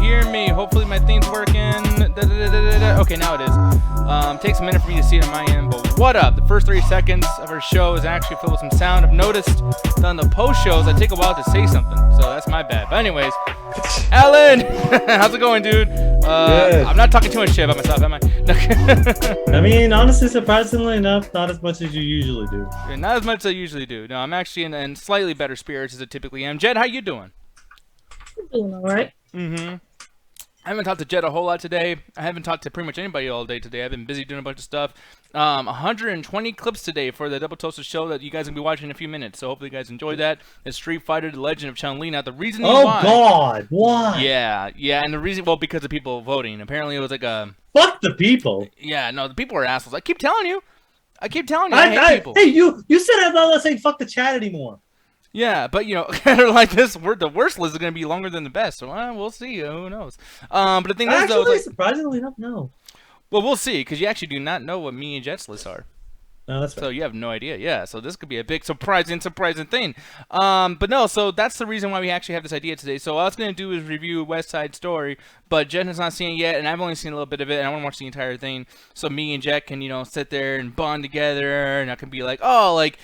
hear me? Hopefully my thing's working. Okay, now it is. Takes a minute for me to see it on my end, but what up? The first 30 seconds of our show is actually filled with some sound. I've noticed that on the post shows, I take a while to say something, so that's my bad. But anyways, Alan, how's it going, dude? I'm not talking too much shit about myself, am I? I mean, honestly, surprisingly enough, not as much as you usually do. Yeah, not as much as I usually do. No, I'm actually in slightly better spirits as I typically am. Jett, how you doing? Doing all right. I haven't talked to Jett a whole lot today. I haven't talked to pretty much anybody all day today. I've been busy doing a bunch of stuff. 120 clips today for the Double Toasted show that you guys will be watching in a few minutes. So hopefully you guys enjoyed that. It's Street Fighter: The Legend of Chun-Li. Now the reason why... God, why? Yeah, and the reason, well, because of people voting. Apparently it was like a... Fuck the people. Yeah, no, the people are assholes. I keep telling you. I hate people. Hey, you said I'm not saying fuck the chat anymore. Yeah, but, you know, like this, the worst list is going to be longer than the best. So, we'll see. Who knows? But the thing is, though... Actually, surprisingly enough, no. Well, we'll see, because you actually do not know what me and Jett's lists are. No, that's right. So you have no idea. Yeah, so this could be a big surprising thing. But no, so that's the reason why we actually have this idea today. So what I was going to do is review West Side Story, but Jett has not seen it yet, and I've only seen a little bit of it, and I want to watch the entire thing. So me and Jett can, you know, sit there and bond together, and I can be like, oh, like...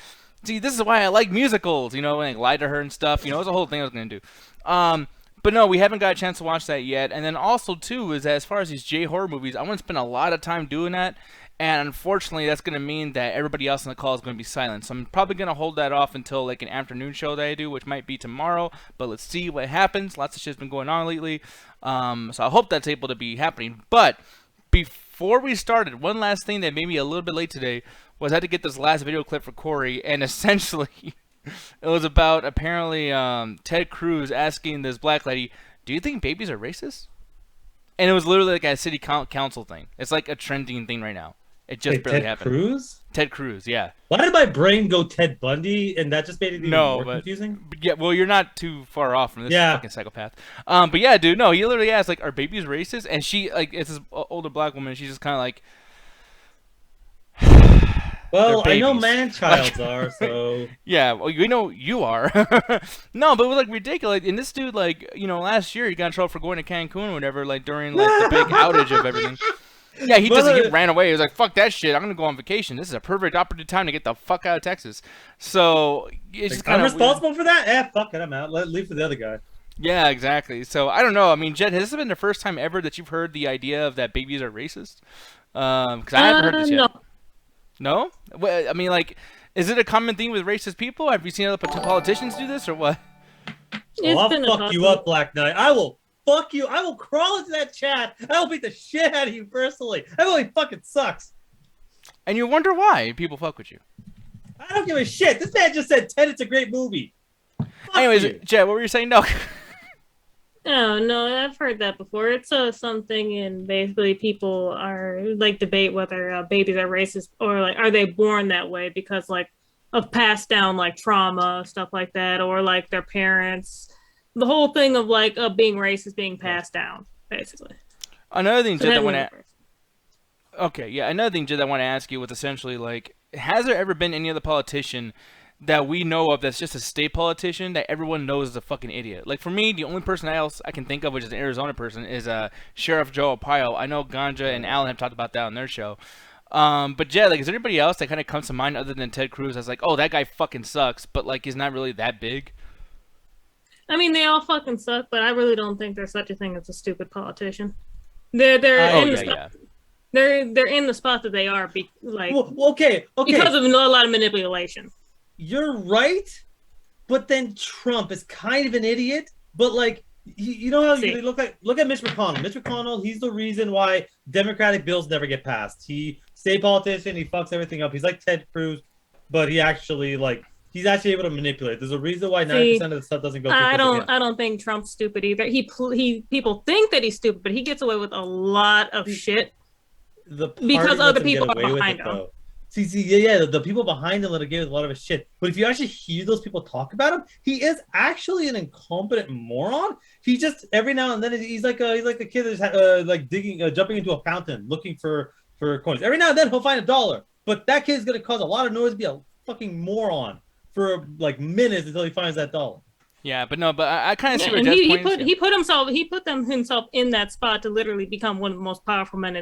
See, this is why I like musicals, you know, and like, lie to her and stuff. You know, it's a whole thing I was going to do. But no, we haven't got a chance to watch that yet. And then also, too, is that as far as these J-horror movies, I want to spend a lot of time doing that. And unfortunately, that's going to mean that everybody else on the call is going to be silent. So I'm probably going to hold that off until like an afternoon show that I do, which might be tomorrow. But let's see what happens. Lots of shit's been going on lately. So I hope that's able to be happening. But before we started, one last thing that made me a little bit late today was I had to get this last video clip for Corey, and essentially it was about apparently Ted Cruz asking this black lady, do you think babies are racist? And it was literally like a city council thing. It's like a trending thing right now. It just barely happened. Ted Cruz? Ted Cruz, yeah. Why did my brain go Ted Bundy, and that just made it even more confusing? Yeah, well, you're not too far off from this fucking psychopath. But yeah, dude, no, he literally asked, like, are babies racist? And she, like, it's this older black woman, and she's just kind of like... Well, I know man-childs are, so... Yeah, well, you know you are. No, but it was, like, ridiculous. And this dude, like, you know, last year he got in trouble for going to Cancun or whatever, like, during, like, the big outage of everything. Yeah, he ran away. He was like, fuck that shit. I'm going to go on vacation. This is a perfect opportune time to get the fuck out of Texas. So, it's just kind of... I'm responsible for that? Eh, fuck it, I'm out. Leave for the other guy. Yeah, exactly. So, I don't know. I mean, Jett, has this been the first time ever that you've heard the idea of that babies are racist? Because I haven't heard this yet. No. No? Well, I mean, like, is it a common thing with racist people? Have you seen other politicians do this, or what? Well, I'll fuck you up, Black Knight. I will fuck you. I will crawl into that chat. I will beat the shit out of you personally. That really fucking sucks. And you wonder why people fuck with you. I don't give a shit. This man just said Tenet's a great movie. Fuck Anyways, you. Jett, what were you saying? No. Oh, no, I've heard that before. It's something, and basically people are like debate whether babies are racist or like are they born that way because like of passed down like trauma, stuff like that, or like their parents. The whole thing of like being racist being passed down, basically. Another thing, Jett, I want to... Okay, yeah, another thing, Jett, I want to ask you was essentially like, has there ever been any other politician that we know of that's just a state politician that everyone knows is a fucking idiot? Like, for me, the only person else I can think of, which is an Arizona person, is Sheriff Joe Arpaio. I know Ganja and Alan have talked about that on their show. But Jett, like, is there anybody else that kind of comes to mind other than Ted Cruz that's like, oh, that guy fucking sucks, but, like, he's not really that big? I mean, they all fucking suck, but I really don't think there's such a thing as a stupid politician. They're in the spot that they are, okay. because of a lot of manipulation. You're right, but then Trump is kind of an idiot. But like, you know how you look at Mitch McConnell. Mitch McConnell, he's the reason why Democratic bills never get passed. He state politician, he fucks everything up. He's like Ted Cruz, but he's actually able to manipulate. There's a reason why 90% of the stuff doesn't go through. I don't think Trump's stupid either. People think that he's stupid, but he gets away with a lot of shit because other people are behind him. The people behind him let him get a lot of his shit. But if you actually hear those people talk about him, he is actually an incompetent moron. He just every now and then he's like a kid that's jumping into a fountain looking for coins. Every now and then he'll find $1, but that kid's gonna cause a lot of noise, be a fucking moron for like minutes until he finds that $1. Yeah, but no, but I kind of see Yeah, where and Jett's he point put is. he put himself in that spot to literally become one of the most powerful men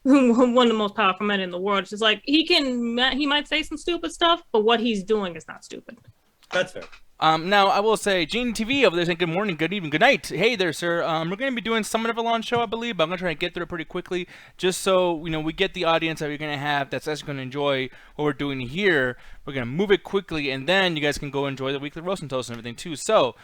one of the most powerful men in the world. It's just like he might say some stupid stuff, but what he's doing is not stupid. That's fair. Now I will say, Gene TV over there saying good morning, good evening, good night. Hey there, sir. We're going to be doing somewhat of a long show, I believe, but I'm going to try to get through it pretty quickly, just so we get the audience that we're going to have that's actually going to enjoy what we're doing here. We're going to move it quickly, and then you guys can go enjoy the weekly roast and toast and everything too. So,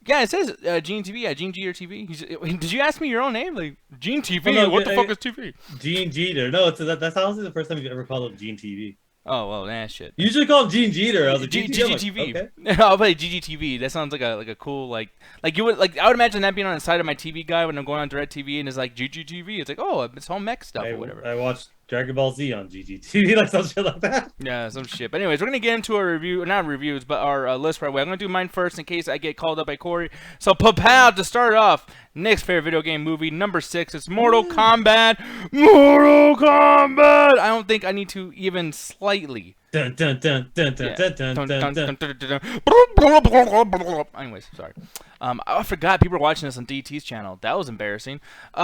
yeah, it says Gene TV, yeah, Gene G or TV. Did you ask me your own name, like Gene TV? Oh, no, what the fuck is TV? Gene Jeter. No, that's honestly the first time you've ever called him Gene TV. Oh well, nah, shit. You usually call him Gene Jeter. I was like, GGTV. Okay. I'll play GGTV. That sounds like a cool like you would I would imagine that being on the side of my TV guy when I'm going on DirecTV and it's like GGTV. It's like, oh, it's home mech stuff or whatever. I watched Dragon Ball Z on GGTV, like some shit like that. Yeah, some shit. But anyways, we're gonna get into our review, not reviews, but our list right away. I'm gonna do mine first in case I get called up by Corey. So, Papal, to start off, Nick's favorite video game movie, number 6. It's Mortal Kombat. Mortal Kombat. I don't think I need to even slightly. Dun dun dun dun dun dun dun dun dun. Anyways, sorry. I forgot people were watching this on DT's channel. That was embarrassing. No,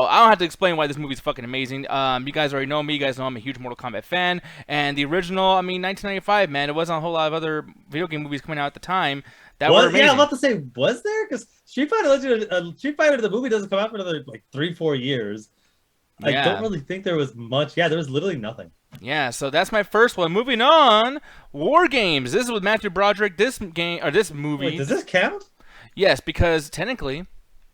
I don't have to explain why this movie's fucking amazing. You guys already know me. You guys know I'm a huge Mortal Kombat fan. And the original, 1995, man, it wasn't a whole lot of other video game movies coming out at the time that were amazing. Yeah, I'm about to say, was there? Because Street Fighter the movie doesn't come out for another like 3-4 years. Yeah. I don't really think there was much. Yeah, there was literally nothing. Yeah, so that's my first one. Moving on, War Games. This is with Matthew Broderick. This movie. Wait, does this count? Yes, because technically,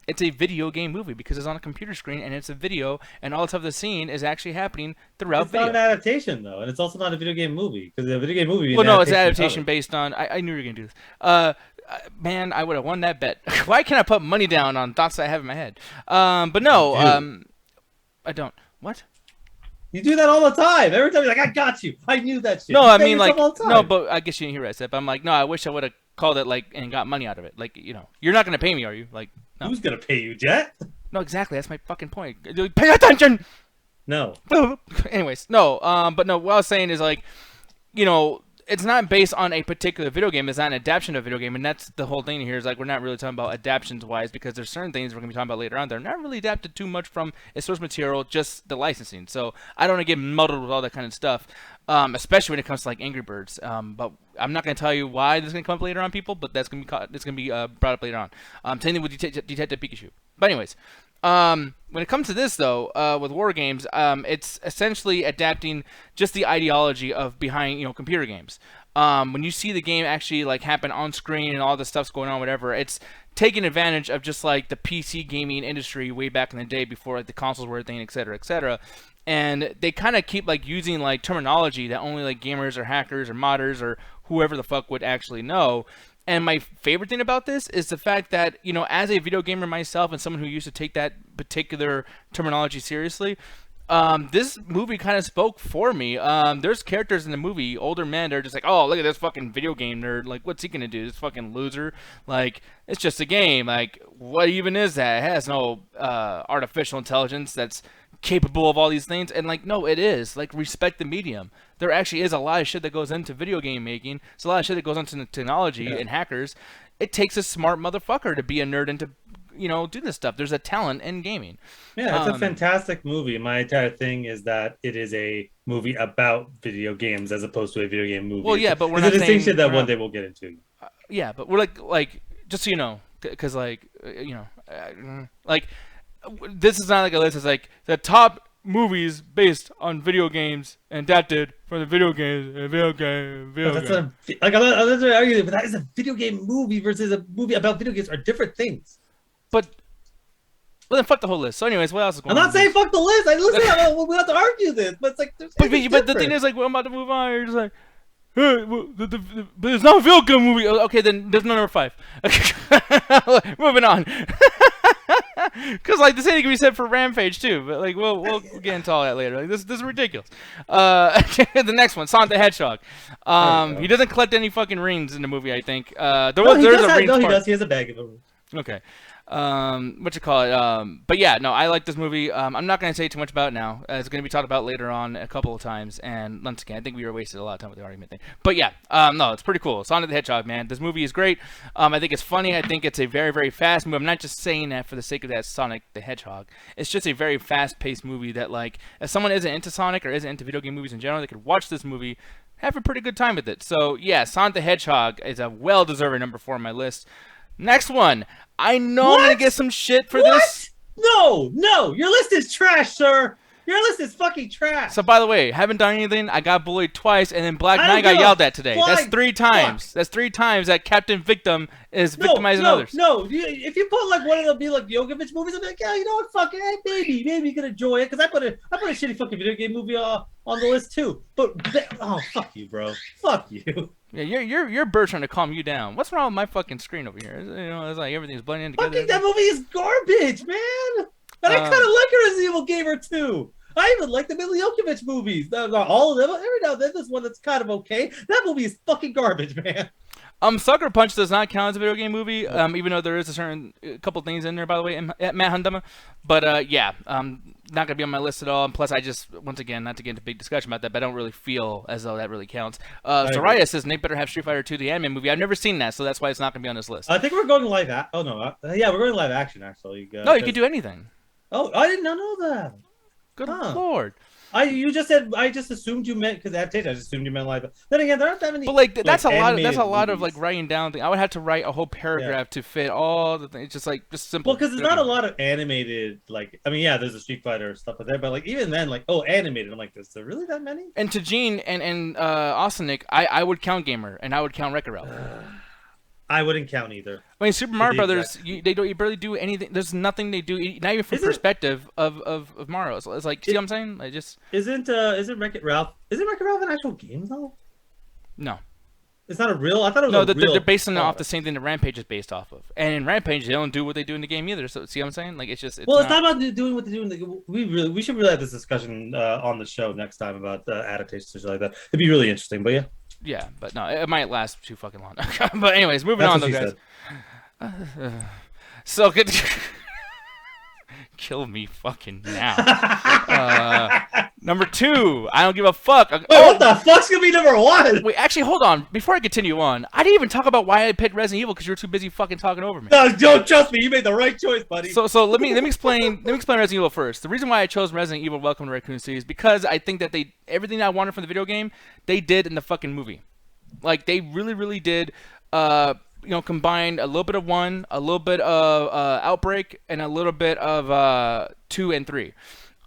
it's a video game movie because it's on a computer screen and it's a video, and all the stuff that's seen is actually happening throughout It's video. not an adaptation though, and it's also not a video game movie because a video game movie. Well, no, it's an adaptation based on. I knew you were gonna do this. Man, I would have won that bet. Why can't I put money down on thoughts that I have in my head? But no, I don't. What? You do that all the time. Every time you're like, I got you. I knew that shit. No, You I say mean like yourself all the time. no, but I guess you didn't hear what I said. But I'm like, no, I wish I would have called it like and got money out of it. Like, you're not gonna pay me, are you? Like, no. Who's gonna pay you, Jett? No, exactly. That's my fucking point. Pay attention. No. Anyways, no. But no, what I was saying is like, it's not based on a particular video game. It's not an adaptation of a video game, and that's the whole thing here. Is like we're not really talking about adaptations-wise because there's certain things we're gonna be talking about later on. They're not really adapted too much from its source material, just the licensing. So I don't want to get muddled with all that kind of stuff, especially when it comes to like Angry Birds. But I'm not gonna tell you why this is gonna come up later on, people. But it's gonna be brought up later on. Same thing with Detective Pikachu. But anyways. When it comes to this, though, with War Games, it's essentially adapting just the ideology of behind, computer games. When you see the game actually like happen on screen and all the stuff's going on, whatever, it's taking advantage of just like the PC gaming industry way back in the day before like the consoles were a thing, et cetera, et cetera. And they kind of keep like using like terminology that only like gamers or hackers or modders or whoever the fuck would actually know. And my favorite thing about this is the fact that, as a video gamer myself and someone who used to take that particular terminology seriously, this movie kind of spoke for me. There's characters in the movie, older men, that are just like, oh, look at this fucking video game nerd. Like, what's he going to do? This fucking loser. Like, it's just a game. Like, what even is that? It has no artificial intelligence that's capable of all these things. And like, no, it is. Like, respect the medium. There actually is a lot of shit that goes into video game making. There's a lot of shit that goes into technology and hackers. It takes a smart motherfucker to be a nerd and to, do this stuff. There's a talent in gaming. Yeah, it's a fantastic movie. My entire thing is that it is a movie about video games as opposed to a video game movie. Well, yeah, but we're it's not a distinction saying that one day we'll get into. Yeah, but we're like just so you know, because like like this is not like a list. It's like the top movies based on video games and adapted from the video games. I'm not arguing, but that is a video game movie versus a movie about video games are different things. But well, then fuck the whole list. So, anyways, what else is going on? I'm not saying fuck the list. We have to argue this, but it's like. But the thing is, like, I'm about to move on. You're just like, hey, but it's not a video game movie. Okay, then there's no number 5. Moving on. Because like the same thing can be said for Rampage too, but like we'll get into all that later. Like this is ridiculous. The next one, Sonic the Hedgehog. He doesn't collect any fucking rings in the movie. I think there's a ring. No, he does. He has a bag of them. Okay. What you call it? But yeah, no, I like this movie. I'm not going to say too much about it now. It's going to be talked about later on a couple of times. And once again, I think we were wasted a lot of time with the argument thing. But yeah, no, it's pretty cool. Sonic the Hedgehog, man. This movie is great. I think it's funny. I think it's a very, very fast movie. I'm not just saying that for the sake of that Sonic the Hedgehog. It's just a very fast-paced movie that, like, if someone isn't into Sonic or isn't into video game movies in general, they could watch this movie, have a pretty good time with it. So yeah, Sonic the Hedgehog is a well-deserved number 4 on my list. Next one. I know I'm gonna get some shit for this. No, your list is trash, sir. Your list is fucking trash. So by the way, haven't done anything. I got bullied twice, and then Black Knight got yelled at today. That's 3 times. That's 3 times that Captain Victim is victimizing others. No, if you put like one of the Mila Jovovich movies, I'm like, yeah, you know what, fuck it, maybe you can enjoy it, because I put a shitty fucking video game movie on the list too. But oh, fuck you, bro. Fuck you. Yeah, you're Bert trying to calm you down. What's wrong with my fucking screen over here? You know, it's like everything's blending together. Fucking that movie is garbage, man. And I kind of like a Resident Evil game or two. I even like the Mila Jovovich movies. All of them. Every now and then, there's one that's kind of okay. That movie is fucking garbage, man. Sucker Punch does not count as a video game movie, even though there is a couple things in there, by the way, at Matt Hundama. But yeah, not gonna be on my list at all. And plus, I just, once again, not to get into a big discussion about that, but I don't really feel as though that really counts. Soraya says Nate better have Street Fighter 2, the anime movie. I've never seen that, so that's why it's not gonna be on this list. I think we're going live. Oh no, yeah, we're going live action actually. No, you can do anything. Oh, I did not know that. Good lord. You just said, I just assumed you meant, because adaptation, I just assumed you meant live. Then again, there aren't that many. But like that's a lot of like writing down things. I would have to write a whole paragraph to fit all the things. Just simple. Well, because there's not a lot of animated, like, I mean, yeah, there's a Street Fighter stuff there, but like even then, like, oh, animated. I'm like, is there really that many? And to Gene and Austinic, I would count Gamer and I would count Wreck-It Ralph. I wouldn't count either. I mean, Super Mario Brothers, you barely do anything. There's nothing they do, not even from perspective of Mario. So it's like, see what I'm saying? I just isn't Wreck-It Ralph? Isn't Wreck-It Ralph an actual game though? No, it's not a real. I thought it was they're basing it off the same thing that Rampage is based off of. And in Rampage, they don't do what they do in the game either. So see what I'm saying? Like it's not about doing what they do. We should really have this discussion on the show next time about adaptations like that. It'd be really interesting. But yeah. Yeah, but no, it might last too fucking long. But anyways, moving on though, guys. So good. Kill me fucking now. Number 2, I don't give a fuck. What the fuck's gonna be number 1? Wait, actually, hold on. Before I continue on, I didn't even talk about why I picked Resident Evil because you were too busy fucking talking over me. No, don't trust me. You made the right choice, buddy. So let me explain Resident Evil first. The reason why I chose Resident Evil: Welcome to Raccoon City is because I think that everything I wanted from the video game, they did in the fucking movie. Like they really, really did. Combined a little bit of 1, a little bit of Outbreak, and a little bit of 2 and 3.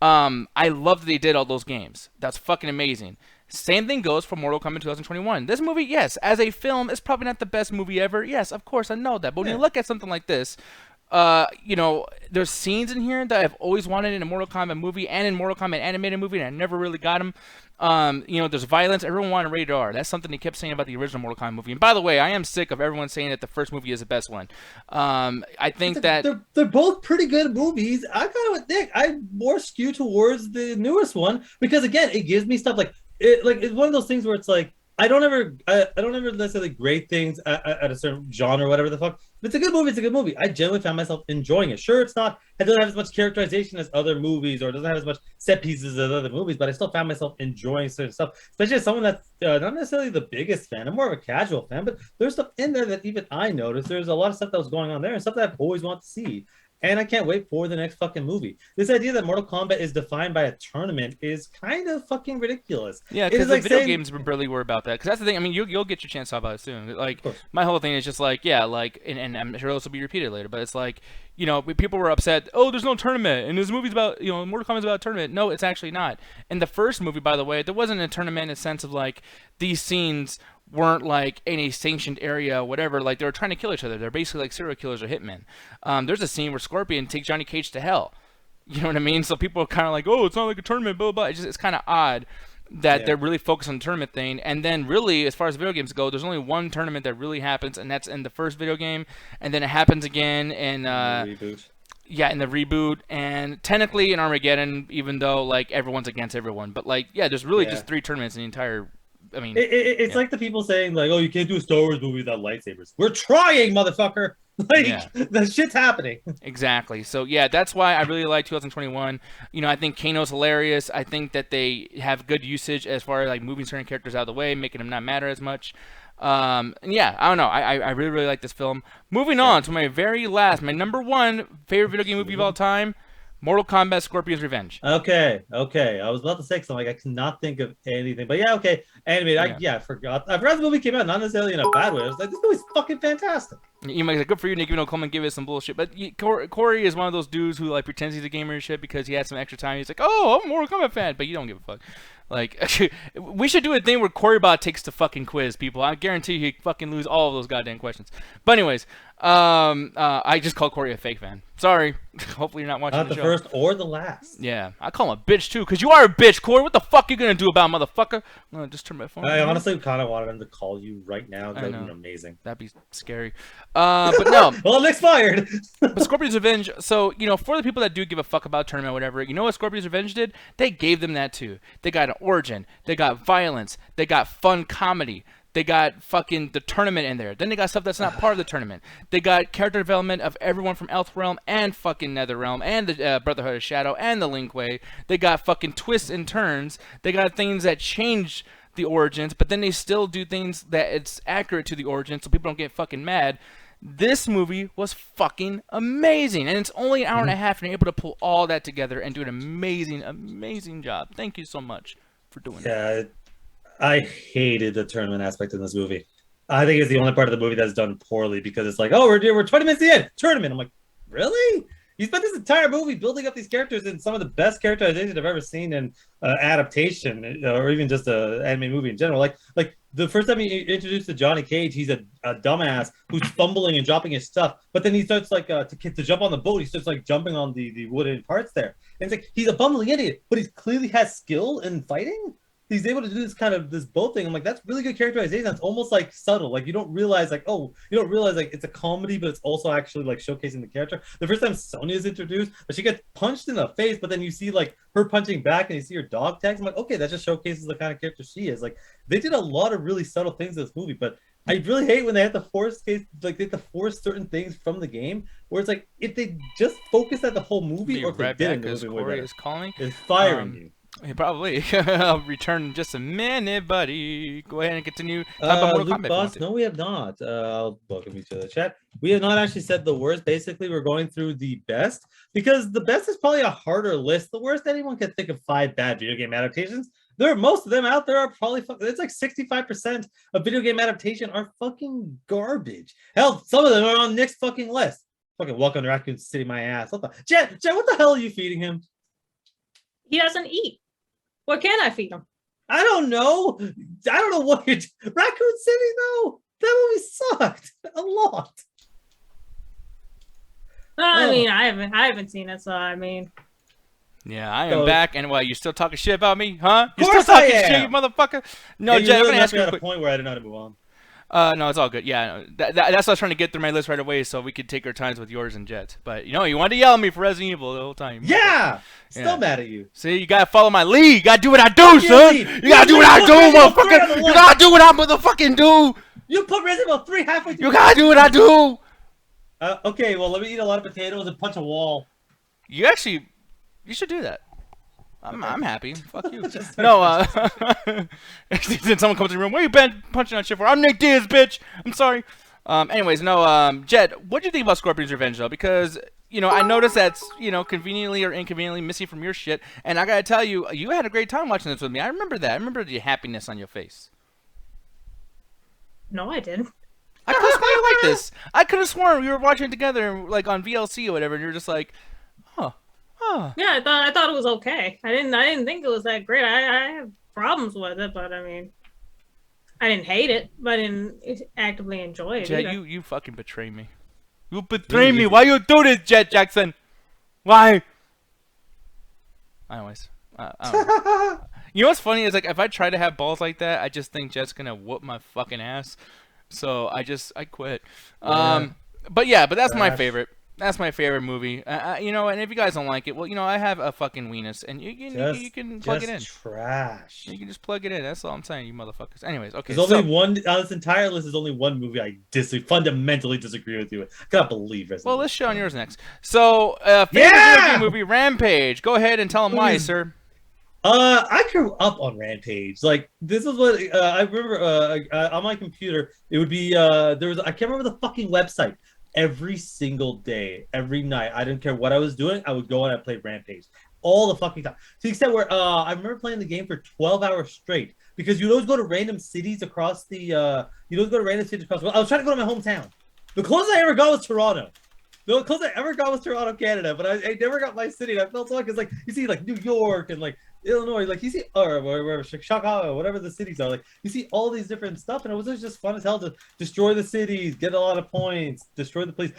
I love that they did all those games. That's fucking amazing. Same thing goes for Mortal Kombat 2021. This movie, yes, as a film, is probably not the best movie ever. Yes, of course, I know that. But when you look at something like this, there's scenes in here that I've always wanted in a Mortal Kombat movie and in Mortal Kombat animated movie, and I never really got them. There's violence. Everyone wanted rated R. That's something they kept saying about the original Mortal Kombat movie. And by the way, I am sick of everyone saying that the first movie is the best one. I think that they're both pretty good movies. I kind of with Nick. I more skew towards the newest one because again, it gives me stuff like it's one of those things where it's like I don't ever necessarily grade things at a certain genre or whatever the fuck. If it's a good movie, it's a good movie. I generally found myself enjoying it. Sure, it doesn't have as much characterization as other movies or it doesn't have as much set pieces as other movies, but I still found myself enjoying certain stuff, especially as someone that's not necessarily the biggest fan. I'm more of a casual fan, but there's stuff in there that even I noticed. There's a lot of stuff that was going on there and stuff that I've always wanted to see. And I can't wait for the next fucking movie. This idea that Mortal Kombat is defined by a tournament is kind of fucking ridiculous. Yeah, because the video games really were about that. Because that's the thing. I mean, you'll get your chance to talk about it soon. Like, my whole thing is just like, yeah, like, and I'm sure this will be repeated later, but it's like, people were upset. Oh, there's no tournament, and this movie's about, Mortal Kombat's about a tournament. No, it's actually not. In the first movie, by the way, there wasn't a tournament in a sense of like these scenes weren't like in a sanctioned area or whatever. Like they were trying to kill each other. They're basically like serial killers or hitmen. There's a scene where Scorpion takes Johnny Cage to hell. You know what I mean? So people are kind of like, oh, it's not like a tournament, blah, blah. It's kind of odd that they're really focused on the tournament thing. And then really, as far as video games go, there's only one tournament that really happens, and that's in the first video game. And then it happens again in reboot. Yeah, in the reboot, and technically in Armageddon, even though like everyone's against everyone. But like, yeah, there's really just 3 tournaments in the entire. I mean, it's like the people saying like, "Oh, you can't do a Star Wars movie without lightsabers." We're trying, motherfucker. Like Yeah. the shit's happening. Exactly. So yeah, that's why I really like 2021. You know, I think Kano's hilarious. I think that they have good usage as far as like moving certain characters out of the way, making them not matter as much. And yeah, I don't know. I really really like this film. Moving on to my very last, my number one favorite video game movie of all time, Mortal Kombat: Scorpion's Revenge. Okay. I was about to say something. Like I cannot think of anything, but yeah, okay. Animated. Yeah. I forgot. I forgot the movie came out, not necessarily in a bad way. I was like, this movie's fucking fantastic. You might be like, good for you, Nick. Even though Coleman give it some bullshit, but Corey is one of those dudes who like pretends he's a gamer and shit because he had some extra time. He's like, oh, I'm a Mortal Kombat fan, but you don't give a fuck. Like, we should do a thing where Corey takes the fucking quiz, people. I guarantee he fucking lose all of those goddamn questions. But anyways, I just called Corey a fake fan. Sorry. Hopefully you're not watching Not the the show. first or the last. Yeah, I call him a bitch too, because you are a bitch, Corey. What the fuck you gonna do about it, motherfucker? I'm gonna just turn my phone I on. honestly kind of wanted him to call you right now. That would have know. been amazing. That'd be scary. But no. Well, Nick's fired. But Scorpion's Revenge, so, you know, for the people that do give a fuck about tournament or whatever, you know what Scorpion's Revenge did? They gave them that too. They got an origin. They got violence. They got fun comedy. They got fucking the tournament in there. Then they got stuff that's not part of the tournament. They got character development of everyone from Elfrealm and fucking Netherrealm and the Brotherhood of Shadow and the Linkway. They got fucking twists and turns. They got things that change the origins, but then they still do things that it's accurate to the origin so people don't get fucking mad. This movie was fucking amazing, and it's only an hour and a half, and you're able to pull all that together and do an amazing, amazing job. Thank you so much for doing that. Yeah, I hated the tournament aspect in this movie. I think it's the only part of the movie that's done poorly because it's like, oh, we're 20 minutes in tournament. I'm like, really? You spent this entire movie building up these characters in some of the best characterization I've ever seen in adaptation or even just a anime movie in general. Like the first time you introduce to Johnny Cage, he's a dumbass who's fumbling and dropping his stuff, but then he starts like to jump on the boat. He starts like jumping on the wooden parts there, and it's like he's a bumbling idiot, but he clearly has skill in fighting. He's able to do this boat thing. I'm like, that's really good characterization. That's almost like subtle. Like you don't realize like it's a comedy, but it's also actually like showcasing the character. The first time Sonya is introduced, she gets punched in the face, but then you see like her punching back and you see her dog tags. I'm like, okay, that just showcases the kind of character she is. Like they did a lot of really subtle things in this movie, but I really hate when they have to force certain things from the game. Where it's like if they just focus at the whole movie, or if they didn't, the movie Corey is calling. Is firing you. Yeah, probably. I'll return in just a minute, buddy. Go ahead and continue. Talk about Mortal Kombat. Boss, no, we have not. I'll welcome you to the chat. We have not actually said the worst. Basically, we're going through the best because the best is probably a harder list. The worst, anyone can think of 5 bad video game adaptations. Most of them out there are probably it's like 65% of video game adaptation are fucking garbage. Hell, some of them are on Nick's fucking list. Fucking Welcome to Raccoon City, my ass. Jett, what the hell are you feeding him? He doesn't eat. What can I feed him? I don't know. What you're Raccoon City, though. That movie sucked a lot. I mean, I haven't seen it, so I mean. Yeah, I am back, and you still talking shit about me, huh? You still talking shit, you motherfucker? No, yeah, Jett, I'm gonna ask you at a point where I didn't know how to move on. No, it's all good. Yeah, that's what I was trying to get through my list right away, so we could take our times with yours and Jett's. But you wanted to yell at me for Resident Evil the whole time. Yeah, still mad at you. See, you gotta follow my lead. You gotta do what I do, son. You gotta do what I do, motherfucker. You gotta do what I motherfucking do. You put Resident Evil 3 halfway through. You gotta do what I do. Okay, well, let me eat a lot of potatoes and punch a wall. You should do that. I'm happy. Fuck you. No, then someone comes in the room. Where you been punching on shit for? I'm Nick Diaz, bitch. I'm sorry. Anyways, no, Jett, what do you think about Scorpion's Revenge, though? Because, I noticed that's, conveniently or inconveniently missing from your shit. And I gotta tell you, you had a great time watching this with me. I remember that. I remember the happiness on your face. No, I didn't. I could have sworn you like this. I could have sworn we were watching it together, like on VLC or whatever, and you're just like, huh. Yeah, I thought it was okay. I didn't think it was that great. I have problems with it, but I mean, I didn't hate it, but I didn't actively enjoy it. Jett, you fucking betray me. You betray me. Why you do this, Jett Jackson? Why? Anyways, I don't know. You know what's funny is like if I try to have balls like that, I just think Jett's gonna whoop my fucking ass. So I quit. But that's my favorite. That's my favorite movie. You know, and if you guys don't like it, well, you know, I have a fucking weenus, and you can plug it in. Trash. You can just plug it in. That's all I'm saying, you motherfuckers. Anyways, okay. There's only one on this entire list. There's only one movie I fundamentally disagree with you with. I cannot believe it. Well, let's show on yours next. So, favorite video game movie, Rampage. Go ahead and tell them why, sir. I grew up on Rampage. Like this is what I remember on my computer. It would be there was I can't remember the fucking website. Every single day, every night, I didn't care what I was doing. I would go and I played Rampage all the fucking time. To the extent where I remember playing the game for 12 hours straight because you'd always go to random cities across the. I was trying to go to my hometown. The closest I ever got was Toronto. The closest I ever got was Toronto, Canada, but I never got my city. And I felt so because like you see like New York and like Illinois, like you see or wherever Chicago, whatever the cities are, like you see all these different stuff, and it was just fun as hell to destroy the cities, get a lot of points, destroy the place,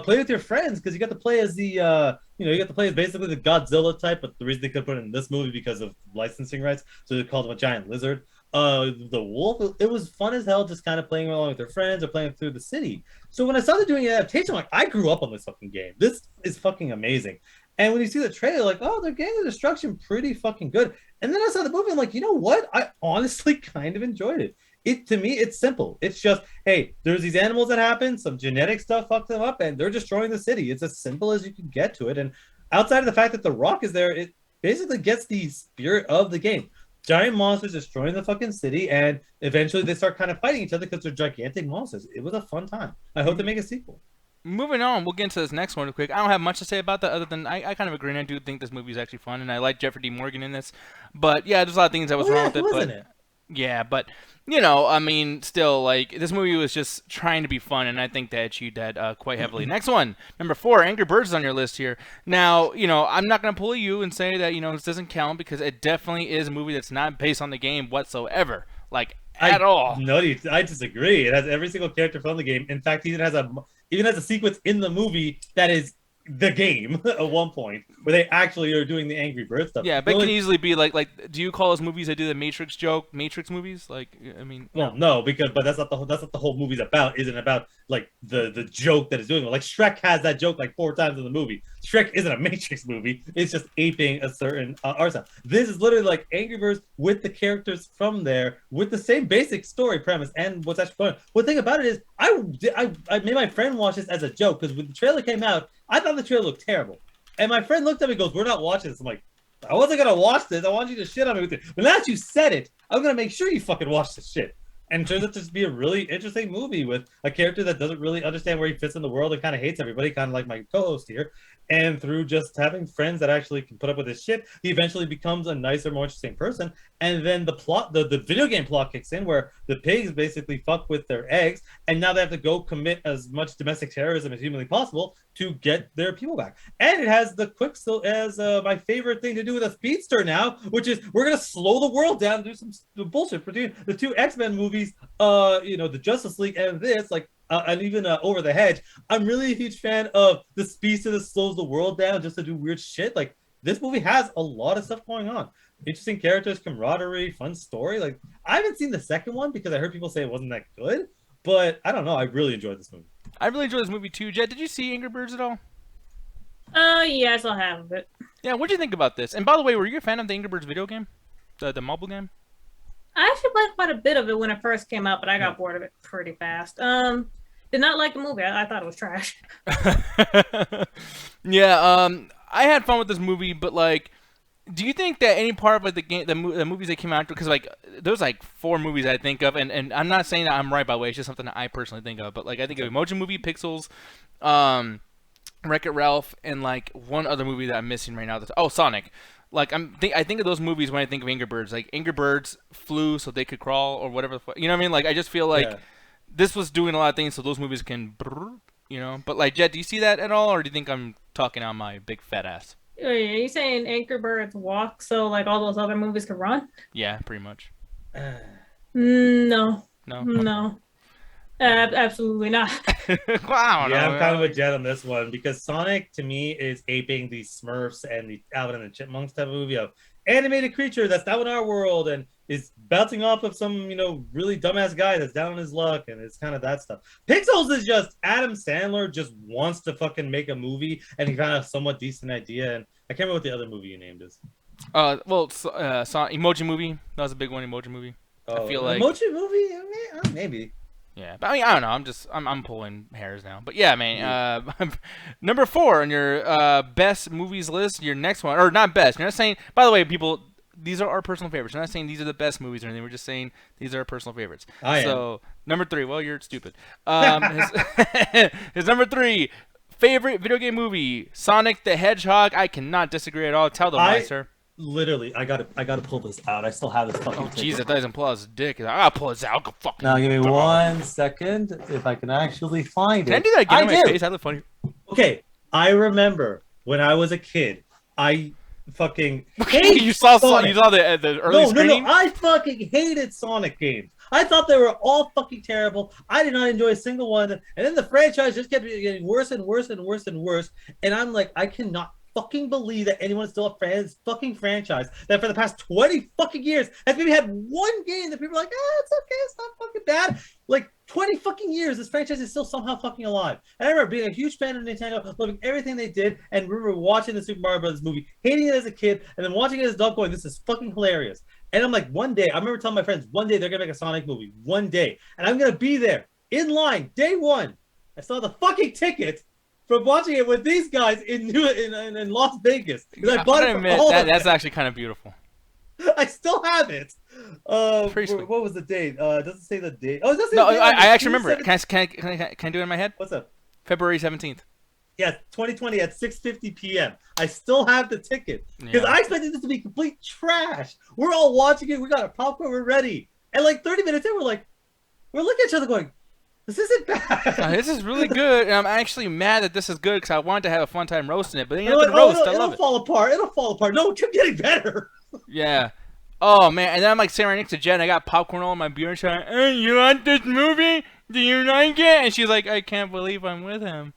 play with your friends because you got to play as the you got to play as basically the Godzilla type, but the reason they could put it in this movie because of licensing rights, so they called him a giant lizard. The wolf, it was fun as hell just kind of playing along with their friends or playing through the city. So when I started doing an adaptation, I'm like, I grew up on this fucking game. This is fucking amazing. And when you see the trailer, like, oh, they're getting the destruction pretty fucking good. And then I saw the movie, I'm like, you know what? I honestly kind of enjoyed it. To me, it's simple. It's just, hey, there's these animals that happen, some genetic stuff fucked them up, and they're destroying the city. It's as simple as you can get to it. And outside of the fact that The Rock is there, it basically gets the spirit of the game. Giant monsters destroying the fucking city, and eventually they start kind of fighting each other because they're gigantic monsters. It was a fun time. I hope they make a sequel. Moving on, we'll get into this next one real quick. I don't have much to say about that other than I kind of agree, and I do think this movie is actually fun, and I like Jeffrey D. Morgan in this. But yeah, there's a lot of things that was wrong with it. Wasn't it? Yeah, but you know, I mean, still, like this movie was just trying to be fun, and I think they achieved that quite heavily. Next one, number 4, Angry Birds is on your list here. Now, you know, I'm not gonna pull you and say that this doesn't count because it definitely is a movie that's not based on the game whatsoever, like at all. No, I disagree. It has every single character from the game. In fact, even has a sequence in the movie that is the game at one point where they actually are doing the Angry Bird stuff. Yeah, but it can easily be like do you call those movies that do the Matrix joke Matrix movies? Like, I mean, well, no, but that's not the whole movie's about. Isn't about like the joke that it's doing. Like Shrek has that joke like 4 times in the movie. Shrek isn't a Matrix movie. It's just aping a certain art style. This is literally like Angry Birds with the characters from there with the same basic story premise and what's actually going on. One thing about it is I made my friend watch this as a joke because when the trailer came out, I thought the trailer looked terrible. And my friend looked at me and goes, "We're not watching this." I'm like, I wasn't going to watch this. I want you to shit on me with it. But now that you said it, I'm going to make sure you fucking watch this shit. And it turns out to just be a really interesting movie with a character that doesn't really understand where he fits in the world and kind of hates everybody, kind of like my co-host here. And through just having friends that actually can put up with his shit, he eventually becomes a nicer, more interesting person. And then the plot, the video game plot kicks in where the pigs basically fuck with their eggs. And now they have to go commit as much domestic terrorism as humanly possible to get their people back. And it has the Quicksilver as my favorite thing to do with a speedster now, which is we're going to slow the world down and do some bullshit between the 2 X-Men movies, the Justice League and this, like, and even Over the Hedge. I'm really a huge fan of the speedster that slows the world down just to do weird shit. Like, this movie has a lot of stuff going on. Interesting characters, camaraderie, fun story. Like, I haven't seen the second one because I heard people say it wasn't that good, but I don't know. I really enjoyed this movie. I really enjoyed this movie too. Jett, did you see Angry Birds at all? Yes, I'll have it. Yeah, what'd you think about this? And by the way, were you a fan of the Angry Birds video game? The mobile game? I actually played quite a bit of it when it first came out, but I got bored of it pretty fast. Did not like the movie. I thought it was trash. Yeah, I had fun with this movie, but like, do you think that any part of like the game, the movies that came out, because like there's like 4 movies I think of, and I'm not saying that I'm right by the way, it's just something that I personally think of, but like I think of Emoji Movie, Pixels, Wreck-It Ralph, and like one other movie that I'm missing right now. Sonic. Like I think of those movies when I think of Angry Birds. Like Angry Birds flew so they could crawl or whatever. You know what I mean? Like I just feel like this was doing a lot of things so those movies can, But like Jett, do you see that at all, or do you think I'm talking on my big fat ass? Are you saying Angry Birds walk so like all those other movies can run? Yeah, pretty much. No. No. Absolutely not. Wow. Yeah, I'm kind of with Jett on this one because Sonic to me is aping the Smurfs and the Alvin and the Chipmunks type of movie of animated creature that's down in our world and is bouncing off of some, really dumbass guy that's down on his luck, and it's kind of that stuff. Pixels is just Adam Sandler just wants to fucking make a movie, and he found a somewhat decent idea, and I can't remember what the other movie you named is. Emoji Movie. That was a big one. Emoji Movie. I feel like Emoji Movie, maybe. Yeah, but I mean, I don't know. I'm pulling hairs now. But yeah, man. Number 4 on your best movies list. Your next one, or not best. You're not saying. By the way, people, these are our personal favorites. We're not saying these are the best movies or anything. We're just saying these are our personal favorites. So number 3. Well, you're stupid. His number 3 favorite video game movie, Sonic the Hedgehog. I cannot disagree at all. Tell them why, sir. Literally, I gotta pull this out. I still have this fucking. Oh jeez, I thought he was gonna pull out his dick. I gotta pull this out. I'll go fucking. Now give me 1 second if I can actually find it. Can I do that again in my face? I look funny. Okay, I remember when I was a kid, I fucking you saw the early screening? No, I fucking hated Sonic games. I thought they were all fucking terrible. I did not enjoy a single one, and then the franchise just kept getting worse and worse and worse and worse. And I'm like, I cannot fucking believe that anyone is still a fan of this fucking franchise that for the past 20 fucking years has maybe had one game that people are like, it's okay, it's not fucking bad. Like 20 fucking years, this franchise is still somehow fucking alive. And I remember being a huge fan of Nintendo, loving everything they did, and remember watching the Super Mario Brothers movie, hating it as a kid, and then watching it as an adult going, this is fucking hilarious. And I'm like, one day, I remember telling my friends, one day they're gonna make a Sonic movie, one day, and I'm gonna be there in line, day one. I saw the fucking ticket from watching it with these guys in Las Vegas. Yeah, I bought it admit, that's actually kind of beautiful. I still have it. What was the date? It doesn't say the date. Oh, it doesn't. No, I actually remember it. Can I do it in my head? What's up? February 17th. Yeah, 2020 at 6:50 p.m. I still have the ticket because I expected this to be complete trash. We're all watching it. We got our popcorn. We're ready. And like 30 minutes in, we're looking at each other going, this isn't bad. This is really good, and I'm actually mad that this is good because I wanted to have a fun time roasting it, but then you have to roast. I love it. It'll fall apart. It'll fall apart. No, it kept getting better. Yeah. Oh man, and then I'm like sitting right next to Jen. I got popcorn all in my beer, and she's like, "Hey, you want this movie? Do you like it?" And she's like, "I can't believe I'm with him."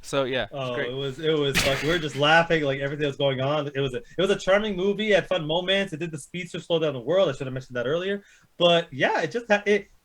So yeah. It was like we were just laughing like everything was going on. It was a charming movie. It had fun moments. It did the speedster slow down the world. I should have mentioned that earlier. But yeah, it just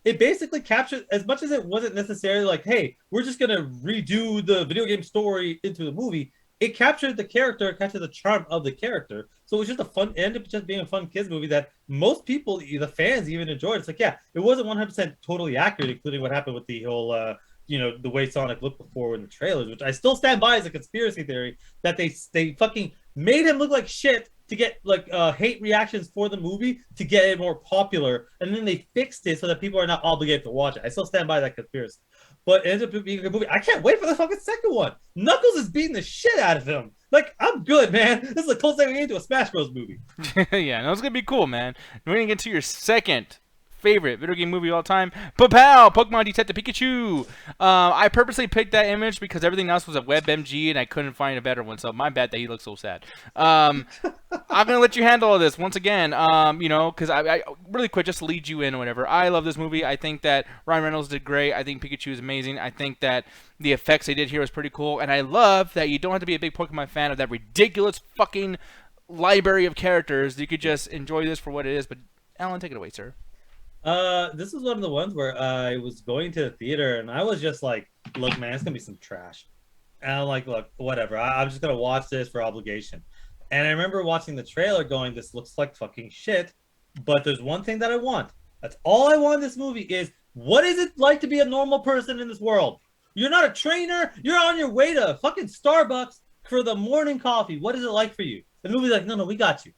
it basically captured, as much as it wasn't necessarily like, hey, we're just gonna redo the video game story into the movie. It captured the character, captured the charm of the character. So it was just ended up just being a fun kids movie that most people, the fans, even enjoyed. It's like, yeah, it wasn't 100% totally accurate, including what happened with the whole, the way Sonic looked before in the trailers, which I still stand by as a conspiracy theory that they fucking made him look like shit to get like hate reactions for the movie to get it more popular, and then they fixed it so that people are not obligated to watch it. I still stand by that conspiracy. But it ended up being a good movie. I can't wait for the fucking second one. Knuckles is beating the shit out of him. Like, I'm good, man. This is the closest thing we get to a Smash Bros. Movie. Yeah, no, it's going to be cool, man. We're going to get to your second favorite video game movie of all time, Pokemon Detective Pikachu. I purposely picked that image because everything else was a WebMG and I couldn't find a better one, so my bad that he looks so sad. I'm gonna let you handle all this once again, because I really quick, just to lead you in or whatever. I love this movie. I think that Ryan Reynolds did great. I think Pikachu is amazing. I think that the effects they did here was pretty cool, and I love that you don't have to be a big Pokemon fan of that ridiculous fucking library of characters. You could just enjoy this for what it is. But Alan, take it away, sir. This is one of the ones where I was going to the theater and I was just like, look, man, it's gonna be some trash. And I'm like, look, whatever. I'm just gonna watch this for obligation. And I remember watching the trailer going, this looks like fucking shit. But there's one thing that I want. That's all I want in this movie is, what is it like to be a normal person in this world? You're not a trainer. You're on your way to fucking Starbucks for the morning coffee. What is it like for you? The movie's like, no, we got you.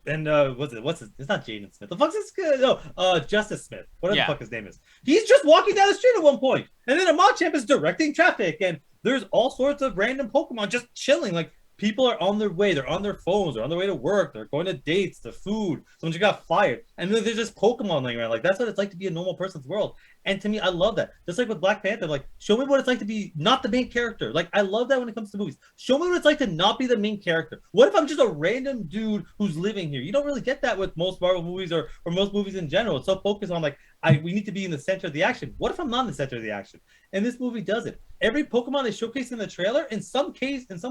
And what's it? It's not Jaden Smith. The fuck's this guy? No, Justice Smith. Whatever the fuck his name is. He's just walking down the street at one point, and then a Machamp is directing traffic, and there's all sorts of random Pokemon just chilling. Like, people are on their way. They're on their phones. They're on their way to work. They're going to dates, to food. Someone just got fired, and then there's just Pokemon laying around. Like, that's what it's like to be a normal person's world. And to me, I love that. Just like with Black Panther, like, show me what it's like to be not the main character. Like, I love that when it comes to movies. Show me what it's like to not be the main character. What if I'm just a random dude who's living here? You don't really get that with most Marvel movies or most movies in general. It's so focused on, like, we need to be in the center of the action. What if I'm not in the center of the action? And this movie does it. every Pokemon they showcase in the trailer, in some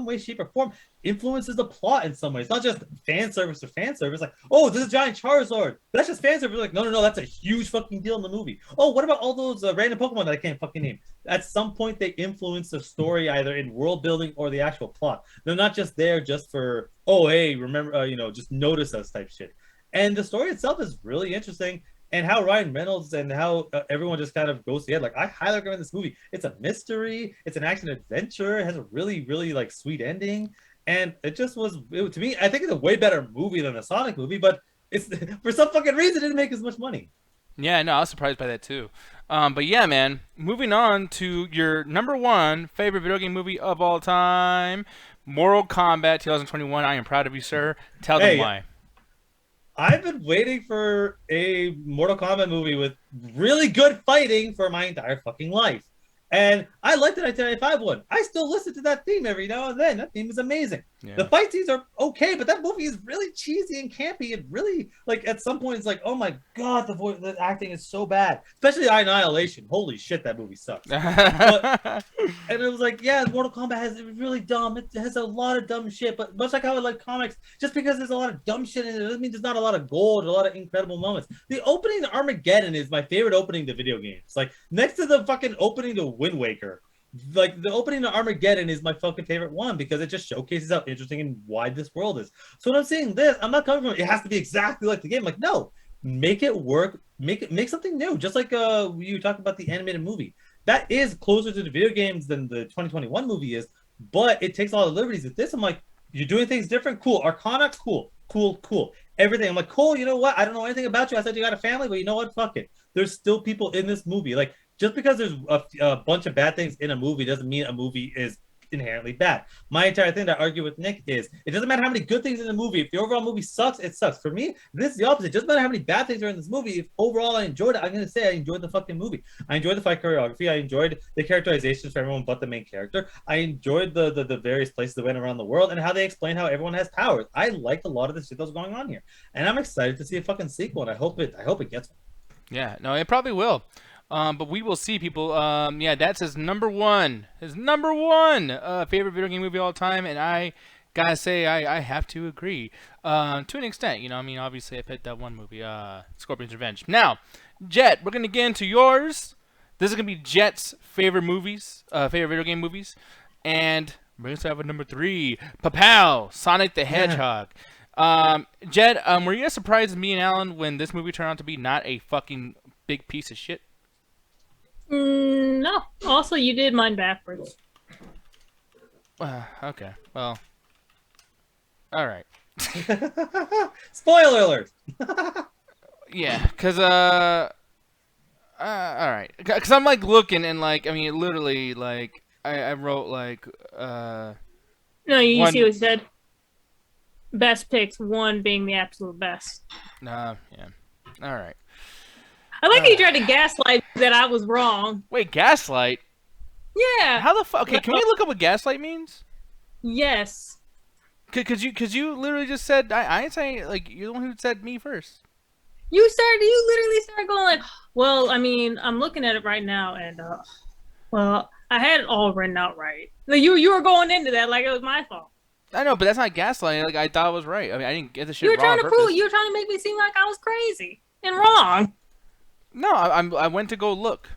way, shape, or form, influences the plot in some way. It's not just fan service or fan service. Like, oh, this is giant Charizard. That's just fan service. Like, no, that's a huge fucking deal in the movie. Oh, what about all those random Pokemon that I can't fucking name? At some point, they influence the story either in world building or the actual plot. They're not just there just for, oh, hey, remember, just notice us type shit. And the story itself is really interesting. And how Ryan Reynolds and how everyone just kind of goes together. Like, I highly recommend this movie. It's a mystery. It's an action adventure. It has a really, really like sweet ending. And it just was, to me, I think it's a way better movie than the Sonic movie. But it's for some fucking reason, it didn't make as much money. Yeah, no, I was surprised by that too. But yeah, man, moving on to your number one favorite video game movie of all time, Mortal Kombat 2021. I am proud of you, sir. Tell them why. I've been waiting for a Mortal Kombat movie with really good fighting for my entire fucking life. And I like the 1995 one. I still listen to that theme every now and then. That theme is amazing. Yeah. The fight scenes are okay, but that movie is really cheesy and campy. And really, like, at some point, it's like, oh my God, the acting is so bad. Especially Annihilation. Holy shit, that movie sucks. And it was like, yeah, Mortal Kombat is really dumb. It has a lot of dumb shit. But much like how I like comics, just because there's a lot of dumb shit in it doesn't mean there's not a lot of gold, a lot of incredible moments. The opening to Armageddon is my favorite opening to video games. Like, next to the fucking opening to Wind Waker, like the opening to Armageddon is my fucking favorite one because it just showcases how interesting and wide this world is. So when I'm saying this, I'm not coming from it has to be exactly like the game. Like, no, make it work, make something new. Just like you talked about the animated movie. That is closer to the video games than the 2021 movie is, but it takes a lot of liberties with this. I'm like, you're doing things different, cool. Arcana, cool. Everything. I'm like, cool, you know what? I don't know anything about you. I said you got a family, but you know what? Fuck it. There's still people in this movie. Like, just because there's a bunch of bad things in a movie doesn't mean a movie is inherently bad. My entire thing that I argue with Nick is it doesn't matter how many good things in the movie. If the overall movie sucks, it sucks. For me, this is the opposite. It doesn't matter how many bad things are in this movie. If overall I enjoyed it, I'm going to say I enjoyed the fucking movie. I enjoyed the fight choreography. I enjoyed the characterizations for everyone but the main character. I enjoyed the various places that went around the world and how they explain how everyone has powers. I liked a lot of the shit that was going on here. And I'm excited to see a fucking sequel, and I hope it gets one. Yeah, no, it probably will. But we will see, people. Yeah, that's his number one favorite video game movie of all time, and I gotta say, I have to agree to an extent. You know, I mean, obviously, I picked that one movie, Scorpion's Revenge. Now, Jett, we're gonna get into yours. This is gonna be Jett's favorite movies, favorite video game movies, and we're gonna start with number 3, Papow, Sonic the Hedgehog. Jett, were you guys surprised, me and Alan, when this movie turned out to be not a fucking big piece of shit? No. Also, you did mine backwards. Okay. Well. All right. Spoiler alert. Yeah, cause all right, cause I'm like looking and like, I mean, literally, like I wrote like No, you see what he said. Best picks, 1 being the absolute best. Yeah. All right. I like you tried to gaslight that I was wrong. Wait, gaslight? Yeah. How the fuck? Okay, can we look up what gaslight means? Yes. Cause you literally just said I ain't saying, like, you're the one who said me first. You literally started going like, well, I mean, I'm looking at it right now, and well, I had it all written out right. Like, you were going into that like it was my fault. I know, but that's not gaslighting. Like, I thought it was right. I mean, I didn't get the shit wrong. You were trying to make me seem like I was crazy and wrong. No, I went to go look.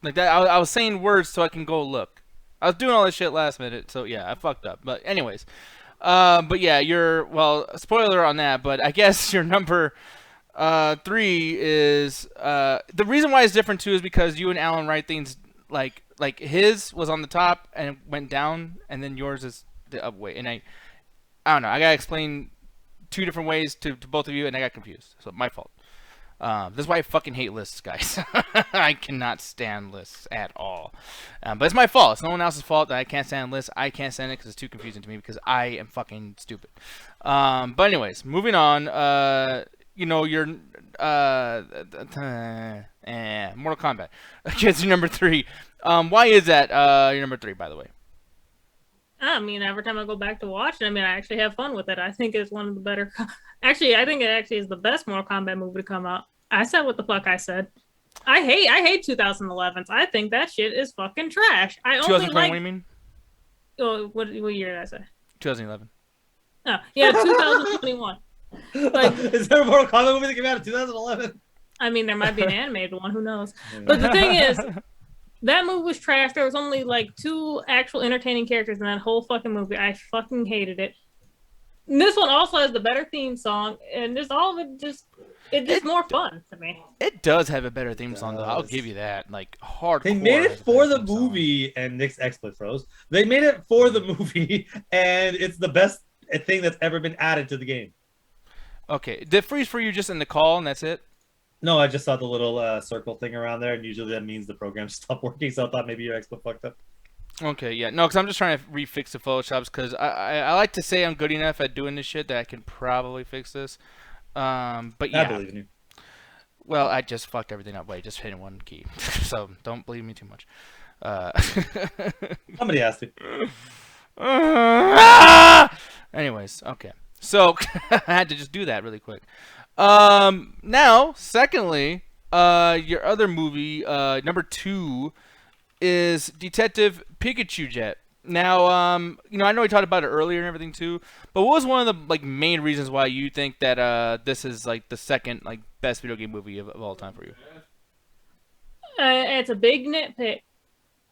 Like that, I was saying words so I can go look. I was doing all this shit last minute, so yeah, I fucked up. But anyways, but yeah, spoiler on that. But I guess your number 3 is the reason why it's different too is because you and Alan write things like his was on the top and went down, and then yours is the up way. And I don't know. I gotta explain 2 different ways to both of you, and I got confused. So my fault. This is why I fucking hate lists, guys. I cannot stand lists at all. But it's my fault. It's no one else's fault that I can't stand lists. I can't stand it because it's too confusing to me because I am fucking stupid. But anyways, moving on. Your Mortal Kombat. Gets your number 3. Why is that your number 3, by the way? I mean, every time I go back to watch it, I mean, I actually have fun with it. I think it's one of the better. Actually, I think it actually is the best Mortal Kombat movie to come out. I said what the fuck I said. I hate 2011s. I think that shit is fucking trash. I only 2020, like. what do you mean? Oh, what year did I say? 2011. Oh, yeah, 2021. Like, is there a Mortal Kombat movie that came out in 2011? I mean, there might be an animated one. Who knows? But the thing is, that movie was trash. There was only like 2 actual entertaining characters in that whole fucking movie. I fucking hated it. And this one also has the better theme song, and just all of it it's more fun to me. It does have a better theme song, though. I'll give you that. Like, hardcore. They made it has a for better the theme song. movie, and Nick's exploit froze. They made it for the movie, and it's the best thing that's ever been added to the game. Okay, did it freeze for you just in the call, and that's it? No, I just saw the little circle thing around there, and usually that means the program stopped working, so I thought maybe your exploit fucked up. Okay, yeah. No, because I'm just trying to refix the Photoshops, because I like to say I'm good enough at doing this shit that I can probably fix this. But yeah. I believe in you. Well, I just fucked everything up. Wait, just hitting one key. So don't believe me too much. Somebody asked me. Anyways, okay. So I had to just do that really quick. Now, secondly, your other movie, number 2, is Detective Pikachu, Jett. Now, I know we talked about it earlier and everything too, but what was one of the main reasons why you think that this is the second best video game movie of all time for you? It's a big nitpick,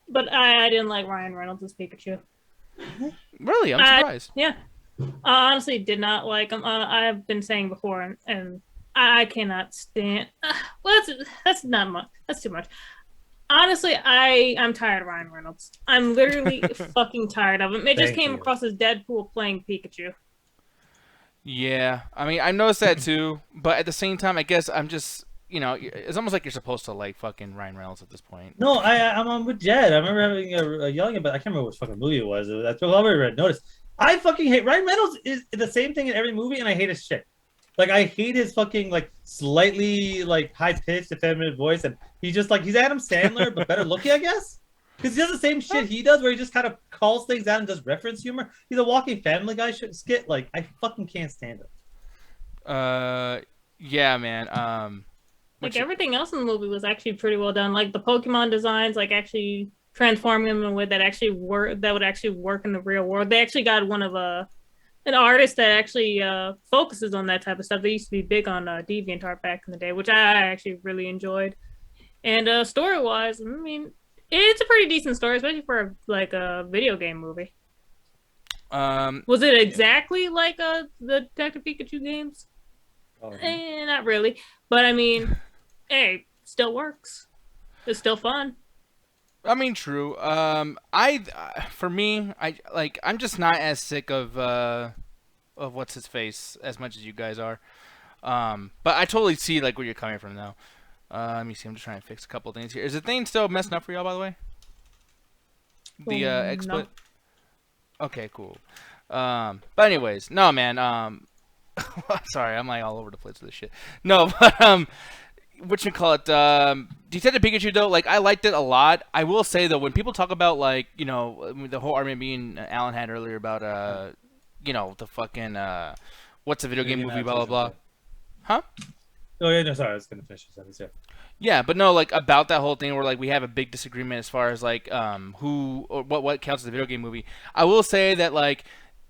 but I didn't like Ryan Reynolds as Pikachu. Really, I'm surprised. Yeah, I honestly did not like him. I've been saying before, and I cannot stand. Well, that's not much. That's too much. Honestly, I'm tired of Ryan Reynolds. I'm literally fucking tired of him. It just came across as Deadpool playing Pikachu. Yeah, I mean, I noticed that too, but at the same time, I guess I'm just, it's almost like you're supposed to like fucking Ryan Reynolds at this point. No, I'm on with Jed. I remember having a yelling about. I can't remember which fucking movie it was. That's what I already noticed. I fucking hate Ryan Reynolds. Is the same thing in every movie, and I hate his shit. I hate his fucking slightly high pitched effeminate voice, and he's just he's Adam Sandler but better looking, I guess. Because he does the same shit he does, where he just kind of calls things out and does reference humor. He's a walking Family Guy skit. I fucking can't stand it. Yeah, man. Everything else in the movie was actually pretty well done. The Pokemon designs, actually transforming them in a way that would actually work in the real world. They actually got one of an artist that actually focuses on that type of stuff. They used to be big on DeviantArt back in the day, which I actually really enjoyed. And story-wise, I mean, it's a pretty decent story, especially for a video game movie. Was it exactly like the Detective Pikachu games? Not really, but I mean, hey, still works. It's still fun. I mean, true. For me, I'm just not as sick of what's his face as much as you guys are. But I totally see where you're coming from now. Let me see. I'm just trying to fix a couple things here. Is the thing still messing up for y'all, by the way? The exploit. No. Okay, cool. But anyways, no, man. Sorry, I'm all over the place with this shit. No, but Detective Pikachu though, I liked it a lot. I will say though, when people talk about the whole argument being Alan had earlier about the fucking what's a video game movie, blah blah blah. Huh? Oh yeah, no, sorry, I was gonna finish the sentence. Yeah. Yeah, but no, about that whole thing where we have a big disagreement as far as who or what counts as a video game movie. I will say that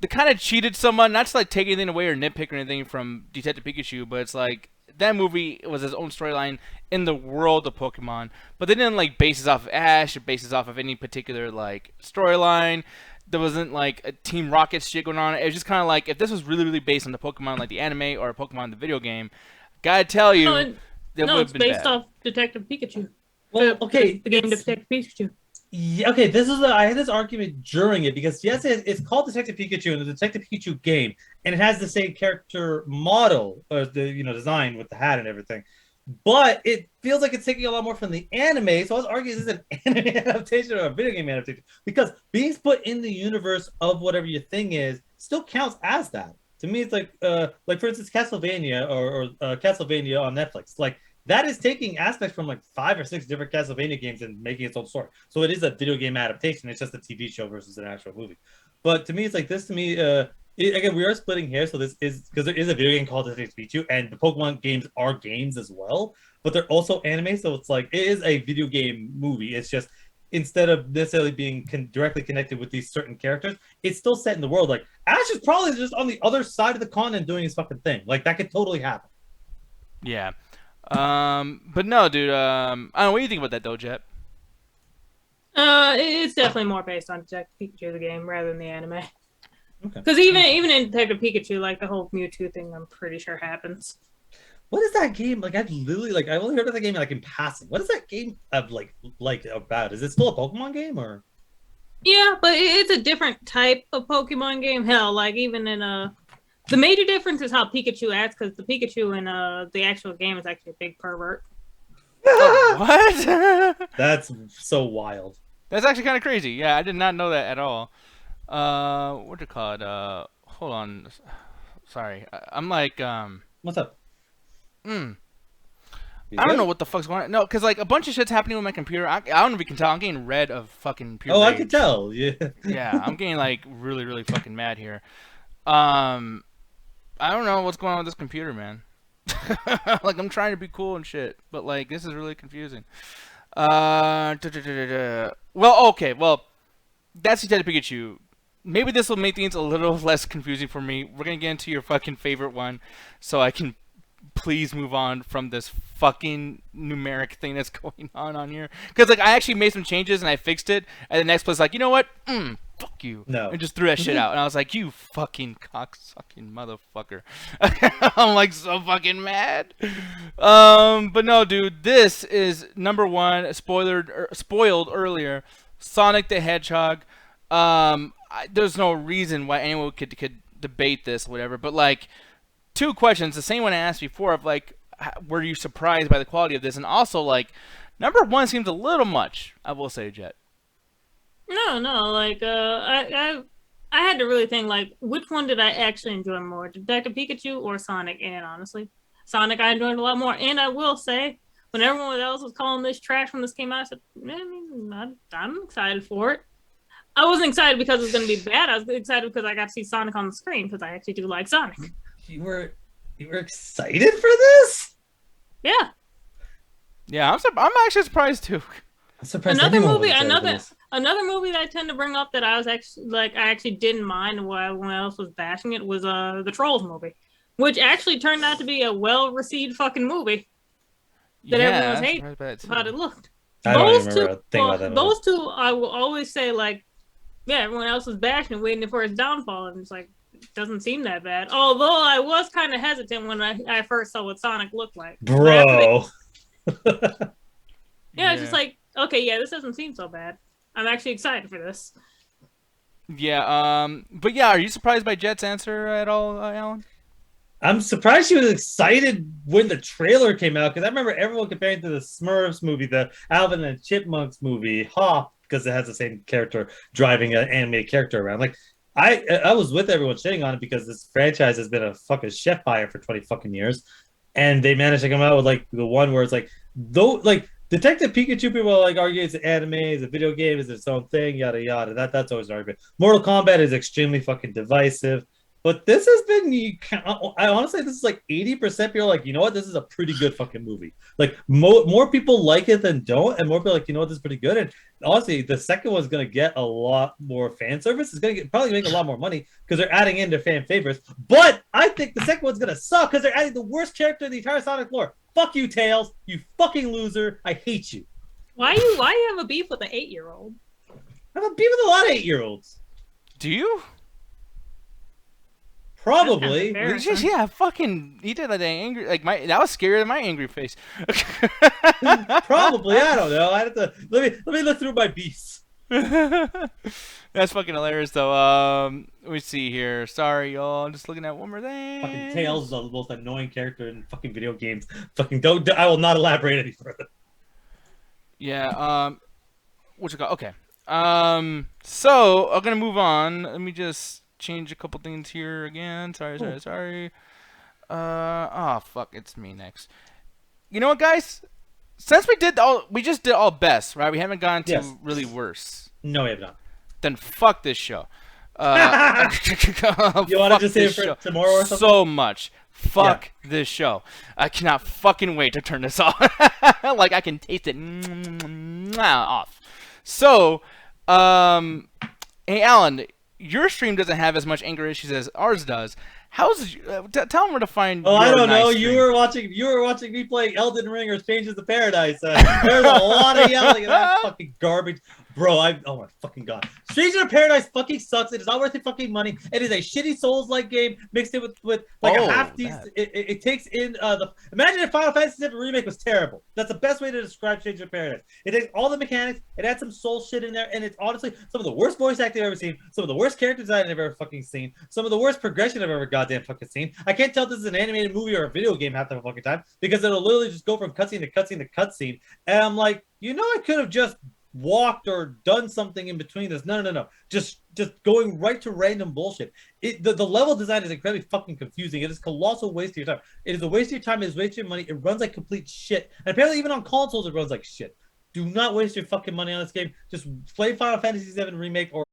they kind of cheated someone, not to take anything away or nitpick or anything from Detective Pikachu, but it's that movie was its own storyline in the world of Pokemon, but they didn't base it off of Ash or base it off of any particular storyline. There wasn't a Team Rocket shit going on. It was just kind of if this was really really based on the Pokemon the anime or Pokemon the video game, gotta tell you, it's based off Detective Pikachu. Well, okay, the game Detective Pikachu. Yeah, okay, I had this argument during it because yes, it's called Detective Pikachu in the Detective Pikachu game, and it has the same character model, or the design with the hat and everything. But it feels like it's taking a lot more from the anime. So I was arguing this is an anime adaptation or a video game adaptation because being put in the universe of whatever your thing is still counts as that. To me, it's for instance, Castlevania or Castlevania on Netflix. That is taking aspects from 5 or 6 different Castlevania games and making its own story. So it is a video game adaptation. It's just a TV show versus an actual movie. But to me, it's this. To me, Again, we are splitting here, so this is because there is a video game called Detective Pikachu, and the Pokemon games are games as well, but they're also anime, so it's like it is a video game movie. It's just instead of necessarily being directly connected with these certain characters, it's still set in the world. Like Ash is probably just on the other side of the continent doing his fucking thing. Like that could totally happen. Yeah. But no, dude. I don't know. What do you think about that, though, Jett? It's definitely more based on Detective Pikachu the game rather than the anime. Okay. Because even in Detective Pikachu, like the whole Mewtwo thing, I'm pretty sure happens. What is that game? Like I've literally I've only heard of that game like in passing. What is that game of like about? Is it still a Pokemon game or? Yeah, but it's a different type of Pokemon game. Hell, like even in the major difference is how Pikachu acts, because the Pikachu in the actual game is actually a big pervert. What? That's so wild. That's actually kind of crazy. Yeah, I did not know that at all. What do you call it? Hold on. Sorry, I'm like What's up? I don't know what the fuck's going on. No, because like a bunch of shit's happening with my computer. I don't know if you can tell. I'm getting red of fucking pure I rage. can tell. Yeah. Yeah, I'm getting like really, really fucking mad here. I don't know what's going on with this computer, man. Like I'm trying to be cool and shit, but like this is really confusing. Well, okay, well, that's Detective Pikachu. Maybe this will make things a little less confusing for me. We're gonna get into your fucking favorite one, so I can please move on from this fucking numeric thing that's going on here. Because like I actually made some changes and I fixed it, and the next place like, you know what? Fuck you. No. And just threw that shit out. And I was like, you fucking cocksucking motherfucker. I'm like so fucking mad. But no, dude, this is number one. Spoiled earlier. Sonic the Hedgehog. There's no reason why anyone could debate this, or whatever. But like, two questions. The same one I asked before of like, were you surprised by the quality of this? And also like, number one seems a little much. I will say, Jett. No, like I had to really think like which one did I actually enjoy more, Detective Pikachu or Sonic? And honestly, Sonic I enjoyed a lot more. And I will say, when everyone else was calling this trash when this came out, I said, I'm excited for it. I wasn't excited because it was going to be bad. I was excited because I got to see Sonic on the screen because I actually do like Sonic. You were excited for this? Yeah. Yeah, I'm actually surprised too. I'm surprised another anyone movie, was excited for this. another movie that I tend to bring up that I was actually like I actually didn't mind while everyone else was bashing it was the Trolls movie, which actually turned out to be a well-received fucking movie that everyone was hating how it looked. I don't even remember a thing about that. Those two, I will always say like, yeah, everyone else was bashing, waiting for his downfall, and it's like it doesn't seem that bad. Although I was kind of hesitant when I first saw what Sonic looked like, bro. Yeah, it's just like, okay, yeah, this doesn't seem so bad. I'm actually excited for this. Yeah, but yeah, are you surprised by Jett's answer at all, Alan? I'm surprised she was excited when the trailer came out, because I remember everyone comparing to the Smurfs movie, the Alvin and Chipmunks movie, Hop, because it has the same character driving an animated character around. Like, I was with everyone shitting on it because this franchise has been a fucking chef fire for 20 fucking years, and they managed to come out with like the one where it's like, though, like Detective Pikachu, people like argue it's an anime, it's a video game, it's its own thing, yada yada. That's always an argument. Mortal Kombat is extremely fucking divisive, but this has been. I honestly, this is like 80% people are like, you know what, this is a pretty good fucking movie. Like more people like it than don't, and more people are like, you know what, this is pretty good. And honestly, the second one's gonna get a lot more fan service. It's gonna probably make a lot more money because they're adding in their fan favorites. But I think the second one's gonna suck because they're adding the worst character in the entire Sonic lore. Fuck you, Tails. You fucking loser. I hate you. Why you have a beef with an 8-year-old? I have a beef with a lot of 8-year-olds. Do you? Probably. Yeah, fucking. He did that angry. Like that was scarier than my angry face. Probably. I don't know. I have to let me look through my beefs. That's fucking hilarious, though. Let me see here. Sorry, y'all. I'm just looking at one more thing. Fucking Tails is the most annoying character in fucking video games. Fucking don't. I will not elaborate any further. Yeah. What you got? Okay. So I'm gonna move on. Let me just change a couple things here again. Sorry. Oh fuck. It's me next. You know what, guys? Since we just did all best, right? We haven't gone to really worse. No, we have not. Then fuck this show. You want to just say it for tomorrow or something? So much. Fuck this show. I cannot fucking wait to turn this off. Like, I can taste it off. So, hey, Alan, your stream doesn't have as much anger issues as ours does. How's tell them where to find. Oh, I don't know. Stream. You were watching me play Elden Ring or Strangers of Paradise. There's a lot of yelling at that fucking garbage. Bro, oh my fucking god. Strangers of Paradise fucking sucks. It is not worth your fucking money. It is a shitty Souls-like game mixed in with like a half decent. It takes in the. Imagine if Final Fantasy VII Remake was terrible. That's the best way to describe Strangers of Paradise. It takes all the mechanics. It adds some soul shit in there, and it's honestly some of the worst voice acting I've ever seen. Some of the worst character design I've ever fucking seen. Some of the worst progression I've ever goddamn fucking seen. I can't tell if this is an animated movie or a video game half the fucking time because it'll literally just go from cutscene to cutscene to cutscene, and I'm like, I could have just walked or done something in between this. No. Just going right to random bullshit. The level design is incredibly fucking confusing. It is colossal waste of your time. It is a waste of your time. It is a waste of your money. It runs like complete shit. And apparently even on consoles, it runs like shit. Do not waste your fucking money on this game. Just play Final Fantasy VII Remake or